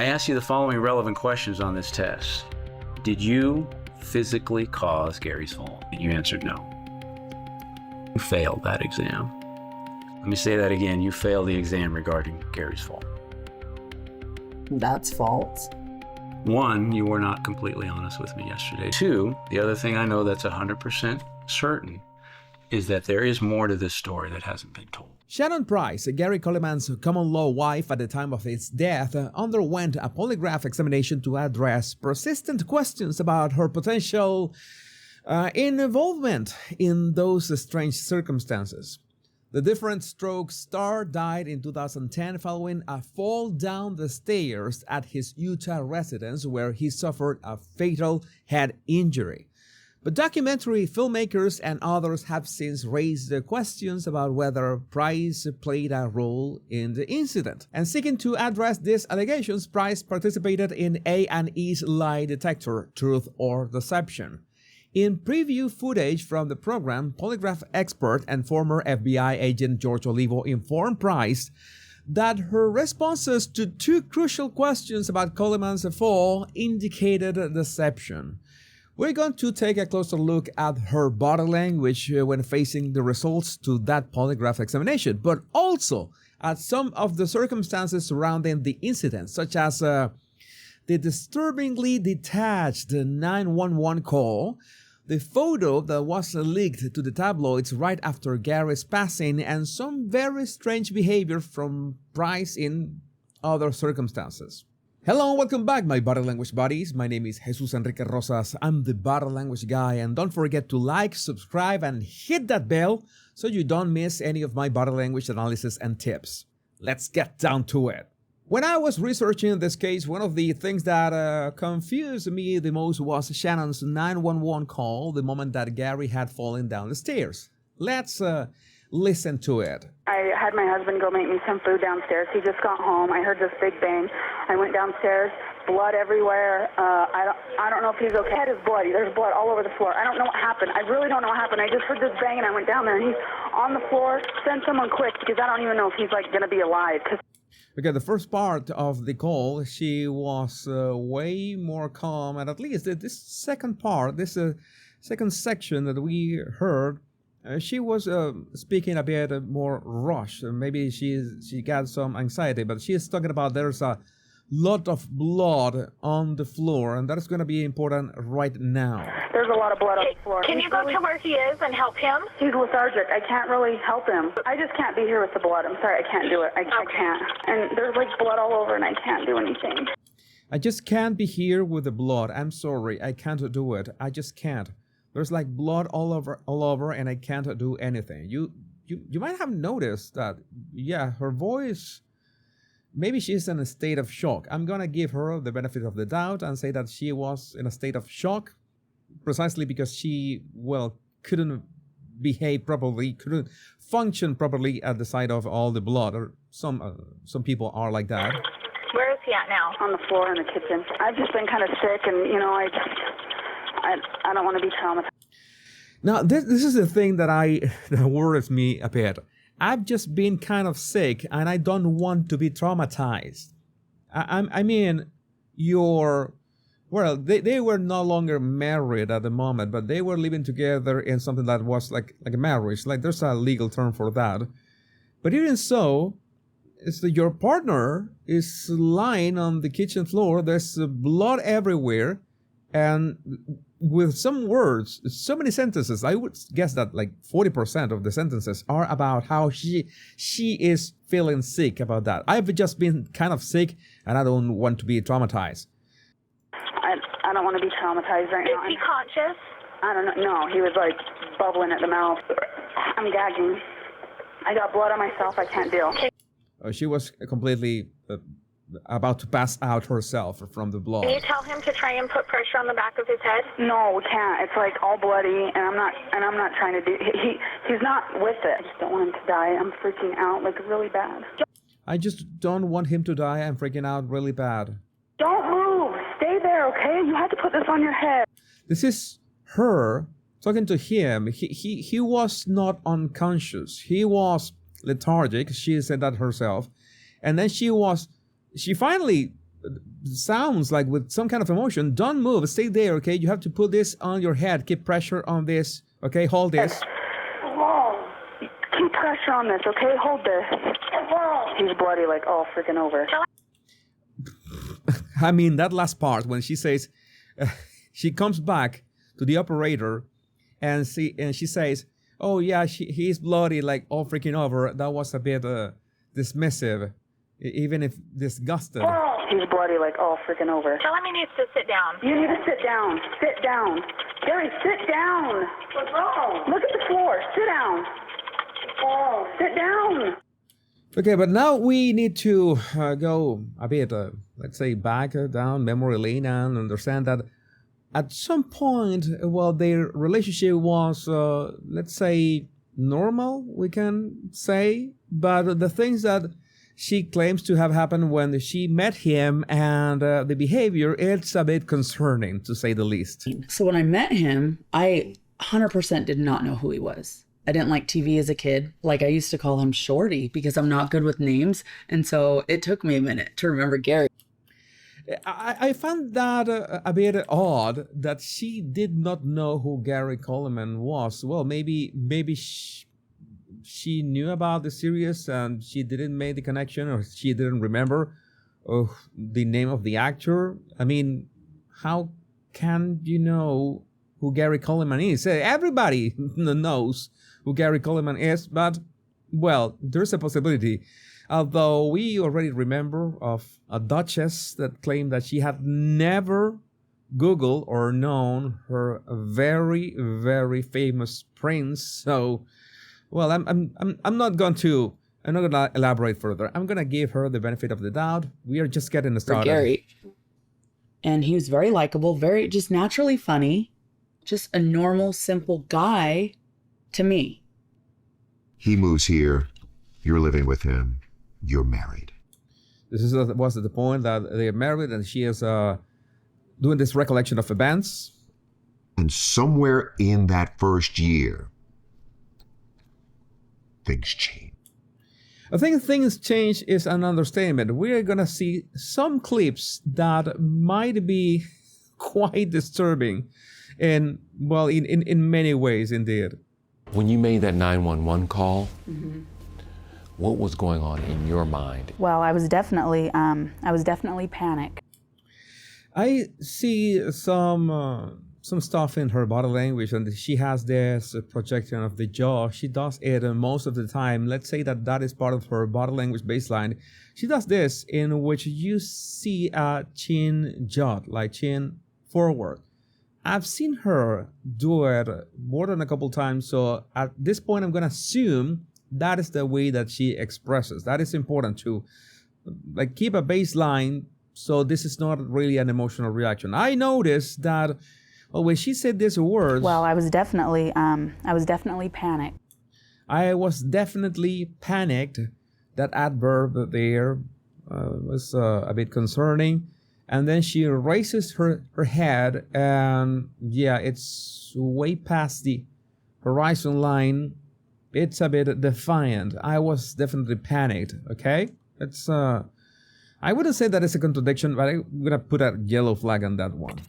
I ask you the following relevant questions on this test. Did you physically cause Gary's fall? And you answered no. You failed that exam. Let me say that again. You failed the exam regarding Gary's fall. That's false. 1, you were not completely honest with me yesterday. 2, the other thing I know that's 100% certain is that there is more to this story that hasn't been told. Shannon Price, Gary Coleman's common-law wife at the time of his death, underwent a polygraph examination to address persistent questions about her potential involvement in those strange circumstances. The different stroke star died in 2010 following a fall down the stairs at his Utah residence where he suffered a fatal head injury. But documentary filmmakers and others have since raised the questions about whether Price played a role in the incident. And seeking to address these allegations, Price participated in A&E's lie detector, Truth or Deception. In preview footage from the program, polygraph expert and former FBI agent George Olivo informed Price that her responses to 2 crucial questions about Coleman's fall indicated deception. We're going to take a closer look at her body language when facing the results to that polygraph examination, but also at some of the circumstances surrounding the incident, such as the disturbingly detached 911 call, the photo that was leaked to the tabloids right after Gary's passing, and some very strange behavior from Price in other circumstances. Hello and welcome back, my body language buddies. My name is Jesus Enrique Rosas. I'm the body language guy, and don't forget to like, subscribe, and hit that bell so you don't miss any of my body language analysis and tips. Let's get down to it. When I was researching this case, one of the things that confused me the most was Shannon's 911 call the moment that Gary had fallen down the stairs. Let's listen to it. I had my husband go make me some food downstairs. He just got home. I heard this big bang. I went downstairs, blood everywhere. I don't know if he's okay. His head is bloody. There's blood all over the floor. I don't know what happened. I really don't know what happened. I just heard this bang and I went down there and he's on the floor. Send someone quick because I don't even know if he's like going to be alive. Okay, the first part of the call, she was way more calm, and at least this second part, this second section that we heard, she was speaking a bit more rushed. Maybe she got some anxiety, but she is talking about there's a lot of blood on the floor, and that is going to be important right now. There's a lot of blood on the floor. Can you go to where he is and help him? He's lethargic. I can't really help him. I just can't be here with the blood. I'm sorry, I can't do it. I can't. And there's like blood all over and I can't do anything. I just can't be here with the blood. I'm sorry, I can't do it. I just can't. There's like blood all over, and I can't do anything. You might have noticed that, yeah, her voice, maybe she's in a state of shock. I'm gonna give her the benefit of the doubt and say that she was in a state of shock precisely because she, couldn't behave properly, couldn't function properly at the sight of all the blood. Or some people are like that. Where is he at now? On the floor in the kitchen. I've just been kind of sick, and I don't want to be traumatized. Now, this is the thing that worries me a bit. I've just been kind of sick, and I don't want to be traumatized. I mean, they were no longer married at the moment, but they were living together in something that was like a marriage. Like, there's a legal term for that. But even so, it's that your partner is lying on the kitchen floor. There's blood everywhere. And with some words, so many sentences, I would guess that like 40% of the sentences are about how she is feeling sick about that. I've just been kind of sick, and I don't want to be traumatized. I don't want to be traumatized right now. Is he conscious? I don't know. No, he was like bubbling at the mouth. I'm gagging. I got blood on myself. I can't deal. She was completely about to pass out herself from the blood. Can you tell him to try and put pressure on the back of his head? No, we can't. It's like all bloody, and I'm not trying to do. He's not with it. I just don't want him to die. I'm freaking out like really bad. I just don't want him to die. I'm freaking out really bad. Don't move. Stay there, okay? You had to put this on your head. This is her talking to him. He was not unconscious. He was lethargic. She said that herself. And then she finally sounds like with some kind of emotion. Don't move. Stay there, okay? You have to put this on your head. Keep pressure on this, okay? Hold this. Whoa. Keep pressure on this, okay? Hold this. Whoa. He's bloody like all freaking over. I mean, that last part when she says, she comes back to the operator and she says, oh yeah, he's bloody like all freaking over. That was a bit dismissive, even if disgusted. He's bloody like all freaking over. Bellamy needs to sit down. You need to sit down. Sit down. Gary, sit down. What's wrong? Look at the floor. Sit down. Oh, sit down. Okay, but now we need to go a bit, let's say, back down memory lane and understand that at some point, well, their relationship was, let's say, normal, we can say, but the things that she claims to have happened when she met him and the behavior, it's a bit concerning, to say the least. So when I met him, I 100% did not know who he was. I didn't like TV as a kid. Like, I used to call him Shorty because I'm not good with names. And so it took me a minute to remember Gary. I found that a bit odd that she did not know who Gary Coleman was. Well, maybe she knew about the series and she didn't make the connection, or she didn't remember the name of the actor. I mean, how can you know who Gary Coleman is? Everybody knows who Gary Coleman is, but, well, there's a possibility. Although we already remember of a duchess that claimed that she had never Googled or known her very, very famous prince. So, well, I'm not going to elaborate further. I'm going to give her the benefit of the doubt. We are just getting started. For Gary. And he was very likable, very just naturally funny, just a normal, simple guy to me. He moves here. You're living with him. You're married. This was at the point that they are married and she is doing this recollection of events. And somewhere in that first year, things change. I think things change is an understatement. We're going to see some clips that might be quite disturbing in many ways indeed. When you made that 911 call, what was going on in your mind? Well, I was definitely panicked. I see some stuff in her body language, and she has this projection of the jaw. She does it most of the time. Let's say that is part of her body language baseline. She does this in which you see a chin jut, like chin forward. I've seen her do it more than a couple times, so at this point I'm going to assume that is the way that she expresses. That is important to keep a baseline, so this is not really an emotional reaction. I noticed that when she said these words... Well, I was definitely panicked. I was definitely panicked. That adverb there was a bit concerning. And then she raises her head, and yeah, it's way past the horizon line. It's a bit defiant. I was definitely panicked, okay? It's, I wouldn't say that it's a contradiction, but I'm going to put a yellow flag on that one.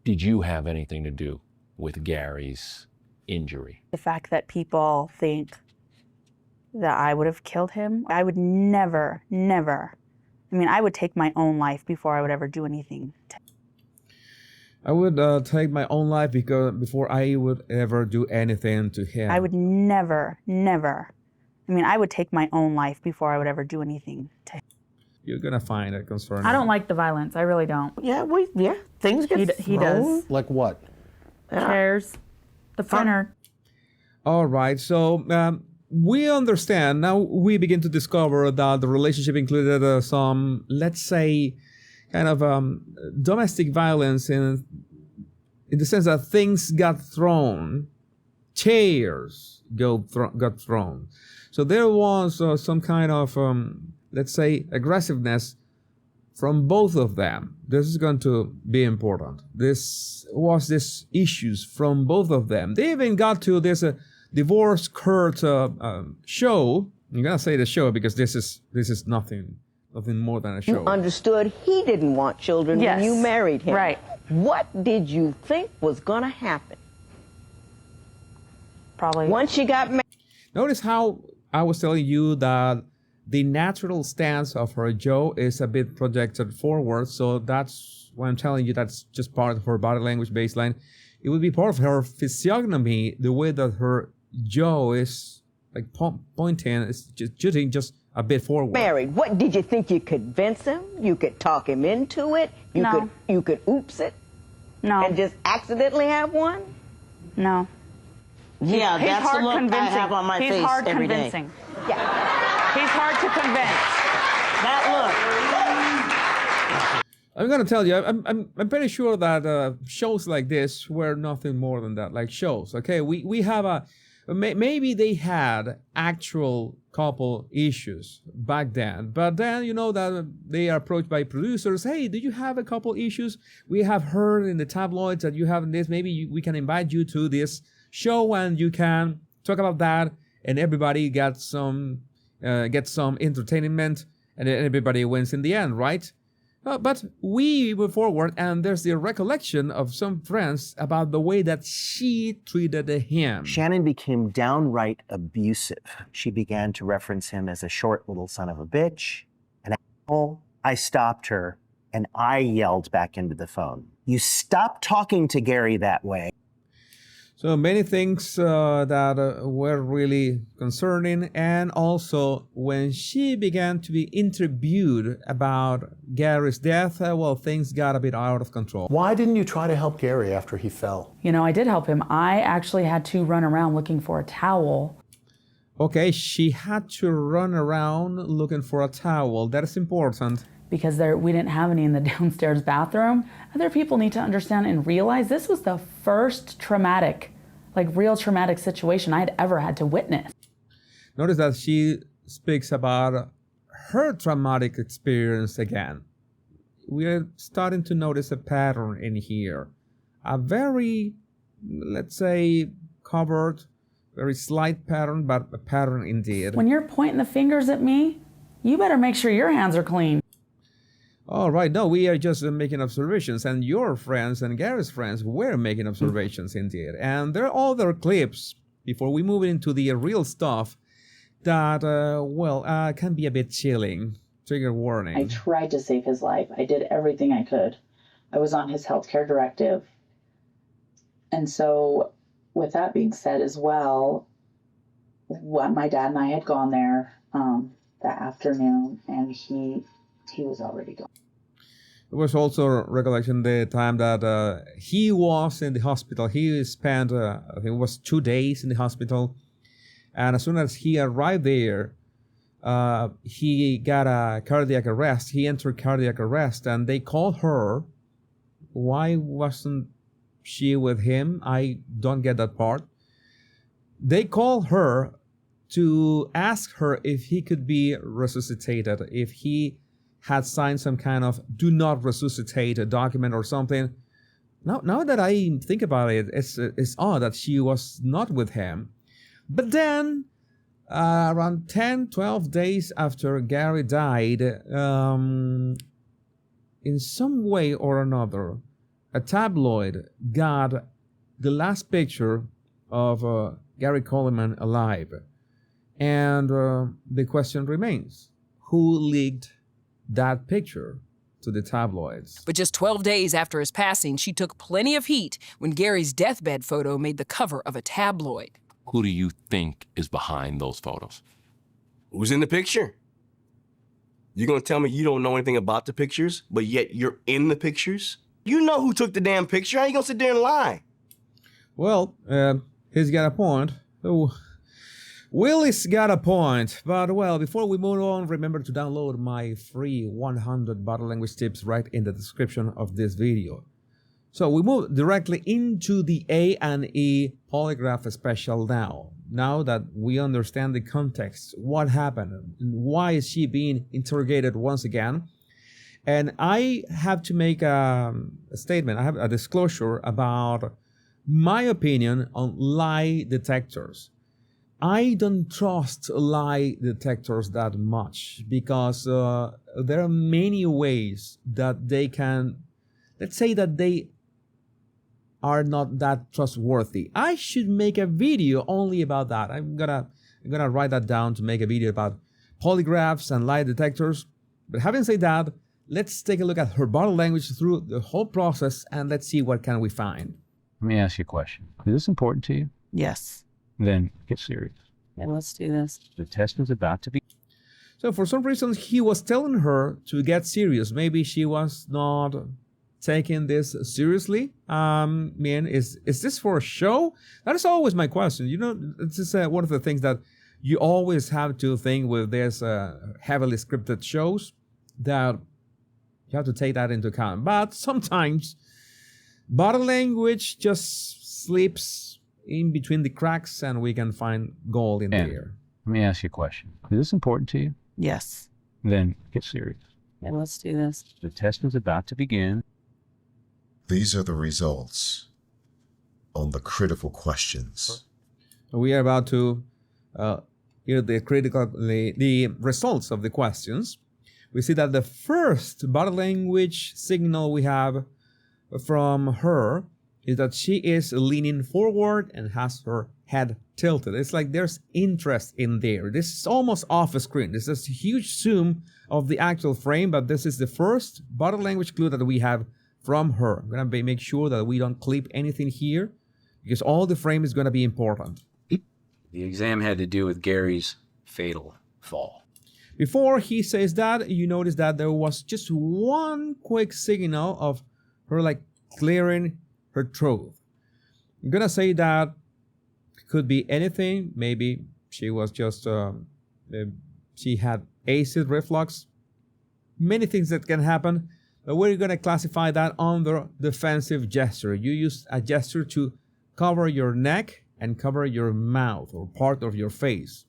Did you have anything to do with Gary's injury? The fact that people think that I would have killed him, I would never. I mean, I would take my own life before I would ever do anything. I would take my own life before I would ever do anything to him. I would never. I mean, I would take my own life before I would ever do anything to him. You're gonna find it concerning. I don't like the violence. I really don't. Yeah, things get He does. Like what? Chairs, the printer. All right, so we understand now. We begin to discover that the relationship included some, let's say, kind of domestic violence in the sense that things got thrown, chairs got thrown. So there was some kind of, let's say, aggressiveness from both of them. This is going to be important. This issues from both of them. They even got to this divorce court show. I'm gonna say the show because this is nothing nothing more than a You show. understood he didn't want children Yes. when you married him. Right. What did you think was going to happen? Probably. Once you got married. Notice how I was telling you that the natural stance of her jaw is a bit projected forward, so that's why I'm telling you that's just part of her body language baseline. It would be part of her physiognomy, the way that her jaw is like pointing, is just jutting just a bit forward. Married. What did you think you could convince him? You could talk him into it? No. You could oops it No. and just accidentally have one? No. Yeah, He's that's hard the look convincing. I have on my He's face hard every day. convincing. Yeah. He's hard to convince. That I'm gonna tell you, I'm pretty sure that shows like this were nothing more than that, like shows. Okay, we have maybe they had actual couple issues back then, but then you know that they are approached by producers. Hey, do you have a couple issues? We have heard in the tabloids that you have this. Maybe we can invite you to this show and you can talk about that, and everybody gets some entertainment, and everybody wins in the end, right? But we move forward, and there's the recollection of some friends about the way that she treated him. Shannon became downright abusive. She began to reference him as a short little son of a bitch, an asshole. I stopped her, and I yelled back into the phone, "You stop talking to Gary that way." So many things that were really concerning, and also when she began to be interviewed about Gary's death, well, things got a bit out of control. Why didn't you try to help Gary after he fell? You know, I did help him. I actually had to run around looking for a towel. Okay, she had to run around looking for a towel. That is important. Because we didn't have any in the downstairs bathroom. Other people need to understand and realize this was the first real traumatic situation I had ever had to witness. Notice that she speaks about her traumatic experience again. We're starting to notice a pattern in here. A very, let's say, covered, very slight pattern, but a pattern indeed. When you're pointing the fingers at me, you better make sure your hands are clean. All right, no, we are just making observations, and your friends and Gary's friends were making observations indeed. And there are other clips, before we move into the real stuff, that, can be a bit chilling. Trigger warning. I tried to save his life. I did everything I could. I was on his healthcare directive. And so, with that being said as well, my dad and I had gone there that afternoon, and he was already gone. There was also recollection the time that he was in the hospital. He spent, I think it was 2 days in the hospital. And as soon as he arrived there, he got a cardiac arrest. He entered cardiac arrest, and they called her. Why wasn't she with him? I don't get that part. They called her to ask her if he could be resuscitated, if he had signed some kind of do not resuscitate a document or something. Now that I think about it, it's odd that she was not with him. But then, around 10, 12 days after Gary died, in some way or another, a tabloid got the last picture of Gary Coleman alive. And the question remains, who leaked that picture to the tabloids? But just 12 days after his passing, she took plenty of heat when Gary's deathbed photo made the cover of a tabloid. Who do you think is behind those photos? Who's in the picture? You're gonna tell me you don't know anything about the pictures, but yet you're in the pictures? You know who took the damn picture. How you gonna sit there and lie? Well, he's got a point. Oh, Willie's got a point. But, well, before we move on, remember to download my free 100 body language tips right in the description of this video. So we move directly into the A&E polygraph special now. Now that we understand the context, what happened, and why is she being interrogated once again. And I have to make a statement. I have a disclosure about my opinion on lie detectors. I don't trust lie detectors that much because there are many ways that they can, let's say that they are not that trustworthy. I should make a video only about that. I'm gonna write that down to make a video about polygraphs and lie detectors. But having said that, let's take a look at her body language through the whole process and let's see what can we find. Let me ask you a question. Is this important to you? Yes. Then get serious. Yeah, let's do this. The test is about to be. So for some reason, he was telling her to get serious. Maybe she was not taking this seriously. Is this for a show? That is always my question. You know, this is one of the things that you always have to think with this heavily scripted shows, that you have to take that into account. But sometimes body language just slips in between the cracks and we can find gold in there. Let me ask you a question. Is this important to you? Yes. Then get serious. Yeah, let's do this. The test is about to begin. These are the results on the critical questions. We are about to hear the results of the questions. We see that the first body language signal we have from her is that she is leaning forward and has her head tilted. It's like there's interest in there. This is almost off a screen. This is a huge zoom of the actual frame, but this is the first body language clue that we have from her. I'm going to make sure that we don't clip anything here because all the frame is going to be important. The exam had to do with Gary's fatal fall. Before he says that, you notice that there was just one quick signal of her like clearing her throat. I'm gonna say that could be anything. Maybe she was just she had acid reflux. Many things that can happen, but we're gonna classify that under defensive gesture. You use a gesture to cover your neck and cover your mouth or part of your face.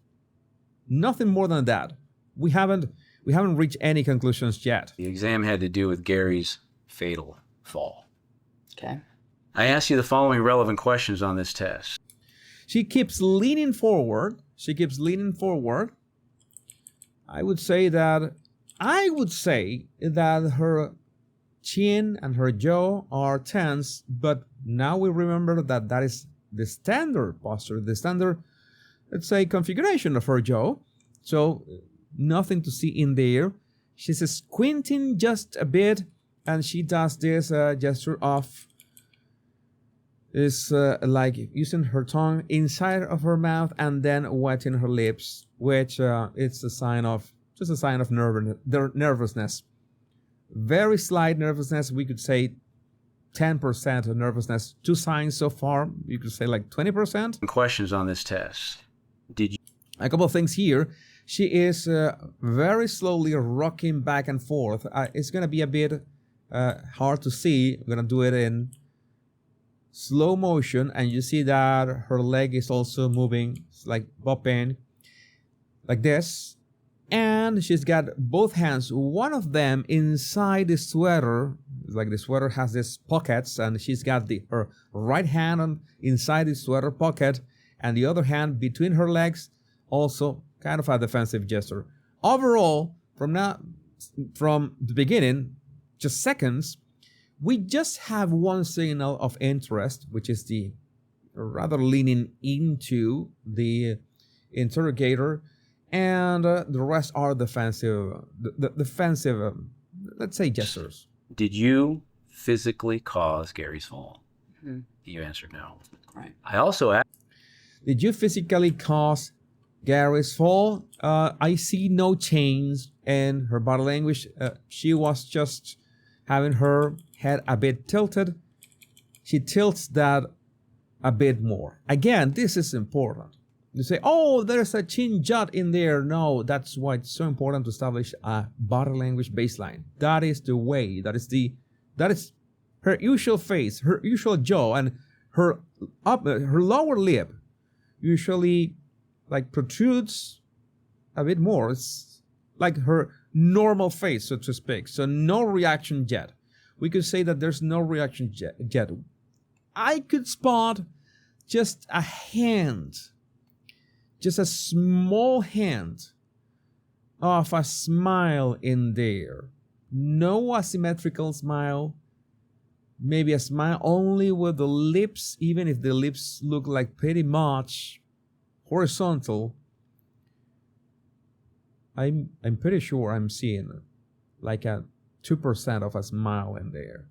Nothing more than that. We haven't reached any conclusions yet. The exam had to do with Gary's fatal fall. Okay. I asked you the following relevant questions on this test. She keeps leaning forward. I would say that her chin and her jaw are tense, but now we remember that that is the standard posture, the standard, let's say, configuration of her jaw. So nothing to see in there. She's squinting just a bit, and she does this gesture of like using her tongue inside of her mouth and then wetting her lips, which it's a sign of nervousness. Very slight nervousness. We could say 10% of nervousness. 2 signs so far. You could say like 20%. Questions on this test. Did you? A couple of things here. She is very slowly rocking back and forth. It's going to be a bit hard to see. I'm going to do it in slow motion, and you see that her leg is also moving, it's like bopping like this. And she's got both hands, one of them inside the sweater, like the sweater has these pockets, and she's got her right hand inside the sweater pocket, and the other hand between her legs, also kind of a defensive gesture. Overall, from the beginning, just seconds, we just have one signal of interest, which is the rather leaning into the interrogator, and the rest are defensive, let's say, gestures. Did you physically cause Gary's fall? Mm-hmm. You answered no. Right. I also asked, did you physically cause Gary's fall? I see no change in her body language. She was just having her head a bit tilted. She tilts that a bit more. Again, this is important. You say, oh, there's a chin jut in there. No, that's why it's so important to establish a body language baseline. That is the way. That is her usual face, her usual jaw, and her lower lip usually like protrudes a bit more. It's like her normal face, so to speak. So no reaction yet. We could say that there's no reaction yet. I could spot just a hand just a small hint of a smile in there. No asymmetrical smile. Maybe a smile only with the lips, even if the lips look like pretty much horizontal. I'm pretty sure I'm seeing like a 2% of a smile in there.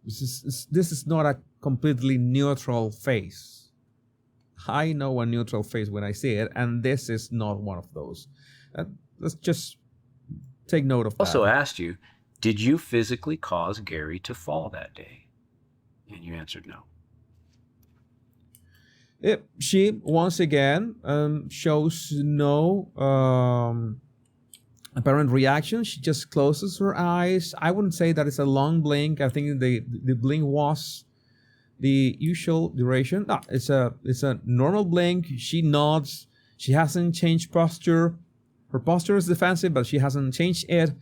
This is not a completely neutral face. I know a neutral face when I see it, and this is not one of those. Let's just take note of that. Also asked you, did you physically cause Gary to fall that day? And you answered no. She once again shows no apparent reaction. She just closes her eyes. I wouldn't say that it's a long blink. I think the blink was the usual duration. No, it's a normal blink. She nods. She hasn't changed posture. Her posture is defensive, but she hasn't changed it.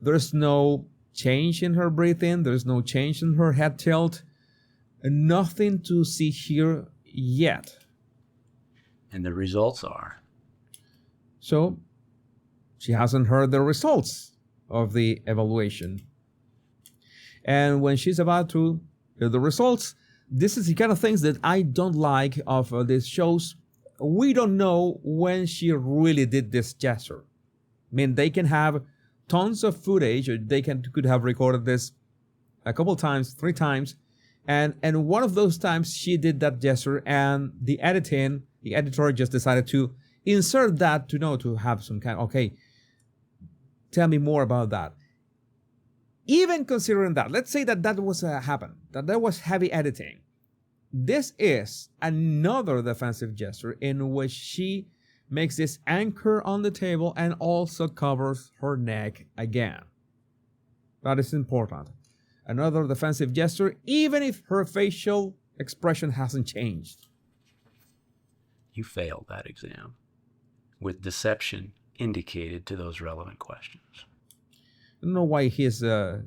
There's no change in her breathing. There's no change in her head tilt. Nothing to see here yet. And the results are? So, she hasn't heard the results of the evaluation. And when she's about to hear the results, this is the kind of things that I don't like of these shows. We don't know when she really did this gesture. I mean, they can have tons of footage, or they could have recorded this a couple times, 3 times, and one of those times she did that gesture, and the editor just decided to insert that to have some kind of, okay, tell me more about that. Even considering that, let's say that was happened, that there was heavy editing. This is another defensive gesture in which she makes this anchor on the table and also covers her neck again. That is important. Another defensive gesture, even if her facial expression hasn't changed. You failed that exam with deception indicated to those relevant questions. I don't know why he's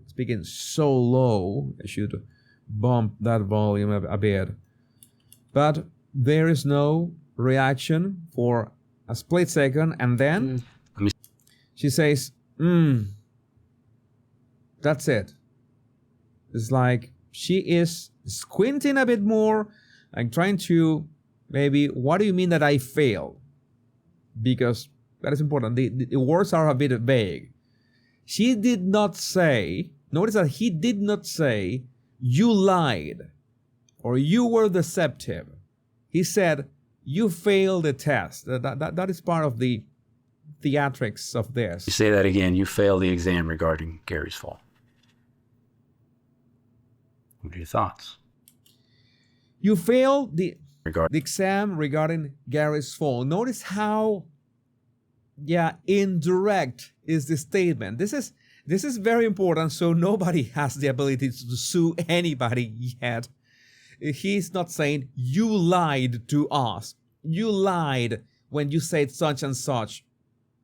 speaking so low. I should bump that volume a bit. But there is no reaction for a split second, and then she says, that's it. It's like she is squinting a bit more, like trying to maybe, what do you mean that I failed? Because that is important. The words are a bit vague. She did not say, notice that he did not say, you lied or you were deceptive. He said, you failed the test. That is part of the theatrics of this. You say that again, you failed the exam regarding Gary's fall. What are your thoughts? You failed the exam regarding Gary's fall. Notice how, indirect is the statement. This is very important, so nobody has the ability to sue anybody yet. He's not saying, you lied to us. You lied when you said such and such.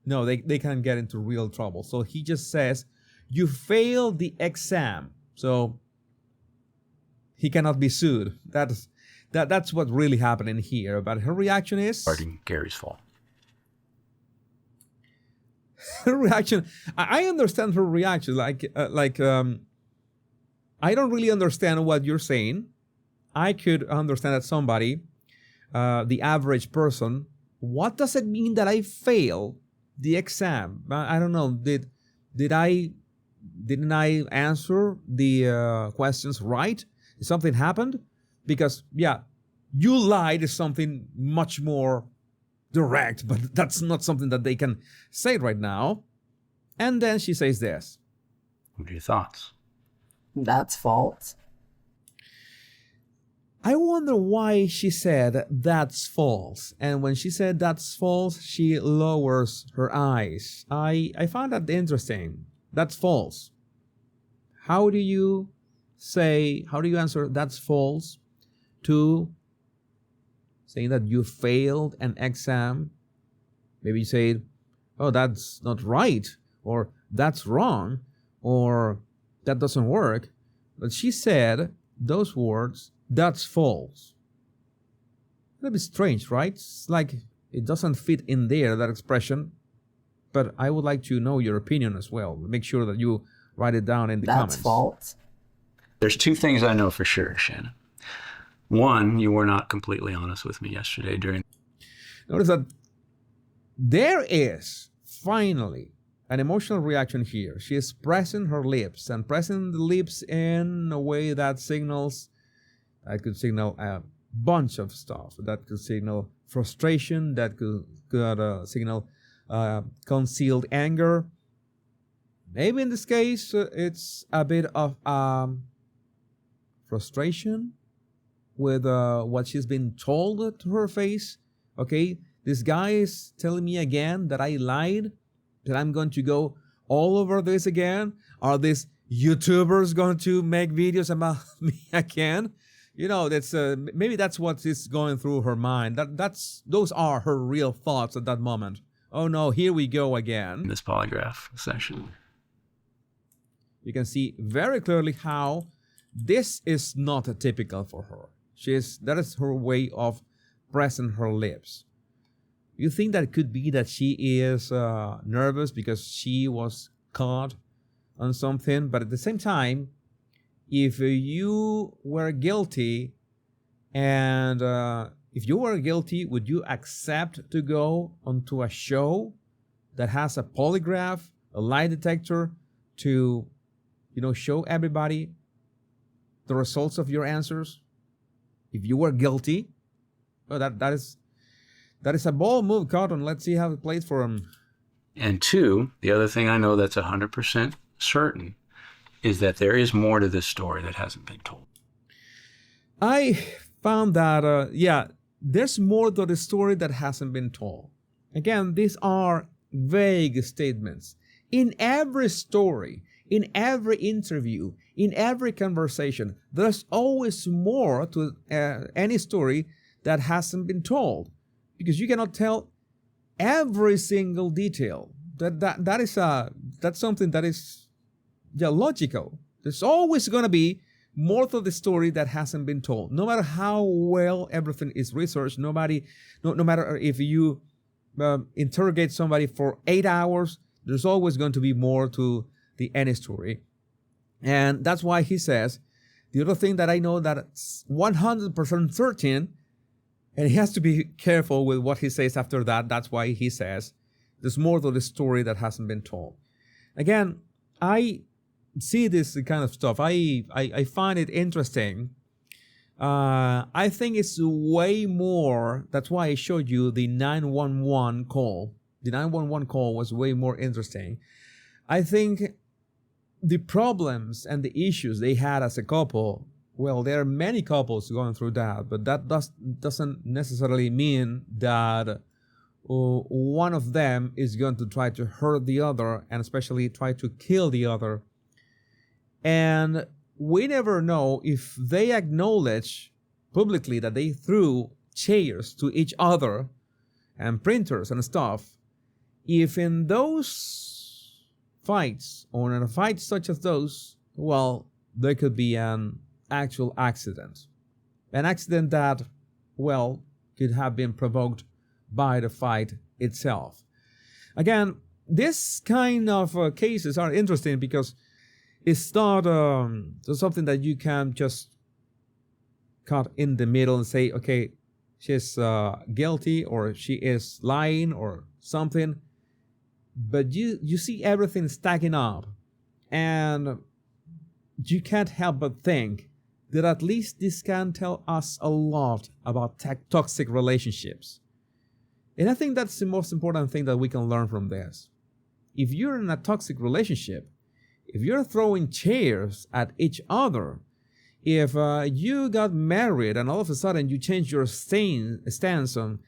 No, they can get into real trouble. So he just says, you failed the exam. So he cannot be sued. That's what really happening here. But her reaction is regarding Gary's fall. Her reaction, I understand her reaction. I don't really understand what you're saying. I could understand that somebody, the average person, what does it mean that I fail the exam? I don't know. Didn't I answer the questions right? Something happened? Because you lied is something much more direct, but that's not something that they can say right now. And then she says this. What are your thoughts? That's false. I wonder why she said that's false. And when she said that's false, she lowers her eyes. I found that interesting. That's false. How do you answer that's false to saying that you failed an exam? Maybe you say, oh, that's not right, or that's wrong, or that doesn't work. But she said those words, that's false. That'd be strange, right? It's like It doesn't fit in there, that expression, but I would like to know your opinion as well. Make sure that you write it down in the comments. That's false. There's two things I know for sure, Shannon. One, you were not completely honest with me yesterday during. Notice that there is finally an emotional reaction here. She is pressing her lips and pressing the lips in a way that could signal a bunch of stuff. That could signal frustration. That could signal concealed anger. Maybe in this case, it's a bit of frustration with what she's been told to her face. Okay, this guy is telling me again that I lied, that I'm going to go all over this again. Are these YouTubers going to make videos about me again? You know, that's maybe that's what is going through her mind. Those are her real thoughts at that moment. Oh no, here we go again. This polygraph session. You can see very clearly how this is not typical for her. That is her way of pressing her lips. You think that it could be that she is nervous because she was caught on something, but at the same time, if you were guilty, and if you were guilty, would you accept to go onto a show that has a polygraph, a lie detector, to, show everybody the results of your answers? If you were guilty, well, that is a bold move, Cotton. Let's see how it plays for him. And two, the other thing I know that's 100% certain is that there is more to this story that hasn't been told. I found that, there's more to the story that hasn't been told. Again, these are vague statements. In every story, in every interview, in every conversation, there's always more to any story that hasn't been told, because you cannot tell every single detail. That's something that is logical. There's always going to be more to the story that hasn't been told, no matter how well everything is researched. No matter if you interrogate somebody for 8 hours, there's always going to be more to the any story. And that's why he says, the other thing that I know that's 100% certain, and he has to be careful with what he says after that. That's why he says there's more to the story that hasn't been told. Again, I see this kind of stuff. I find it interesting. I think it's way more. That's why I showed you the 911 call. The 911 call was way more interesting. I think the problems and the issues they had as a couple, well, there are many couples going through that, but that doesn't necessarily mean that one of them is going to try to hurt the other, and especially try to kill the other. And we never know if they acknowledge publicly that they threw chairs to each other and printers and stuff. If in those fights, or in a fight such as those, well, there could be an actual accident. An accident that, well, could have been provoked by the fight itself. Again, this kind of cases are interesting because it's not something that you can just cut in the middle and say, okay, she's guilty or she is lying or something. But you see everything stacking up, and you can't help but think that at least this can tell us a lot about toxic relationships. And I think that's the most important thing that we can learn from this. If you're in a toxic relationship, if you're throwing chairs at each other, if you got married and all of a sudden you change your stance on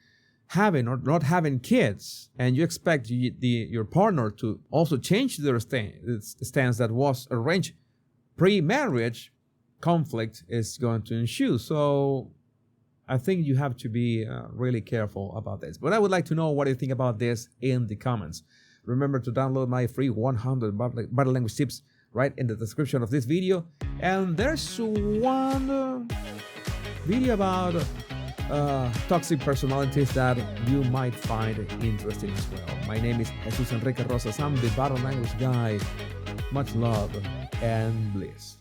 having or not having kids, and you expect your partner to also change their stance that was arranged pre-marriage, conflict is going to ensue. So I think you have to be really careful about this. But I would like to know what you think about this in the comments. Remember to download my free 100 body language tips right in the description of this video. And there's one video about toxic personalities that you might find interesting as well. My name is Jesus Enrique Rosas. I'm the Battle Language Guy. Much love and bliss.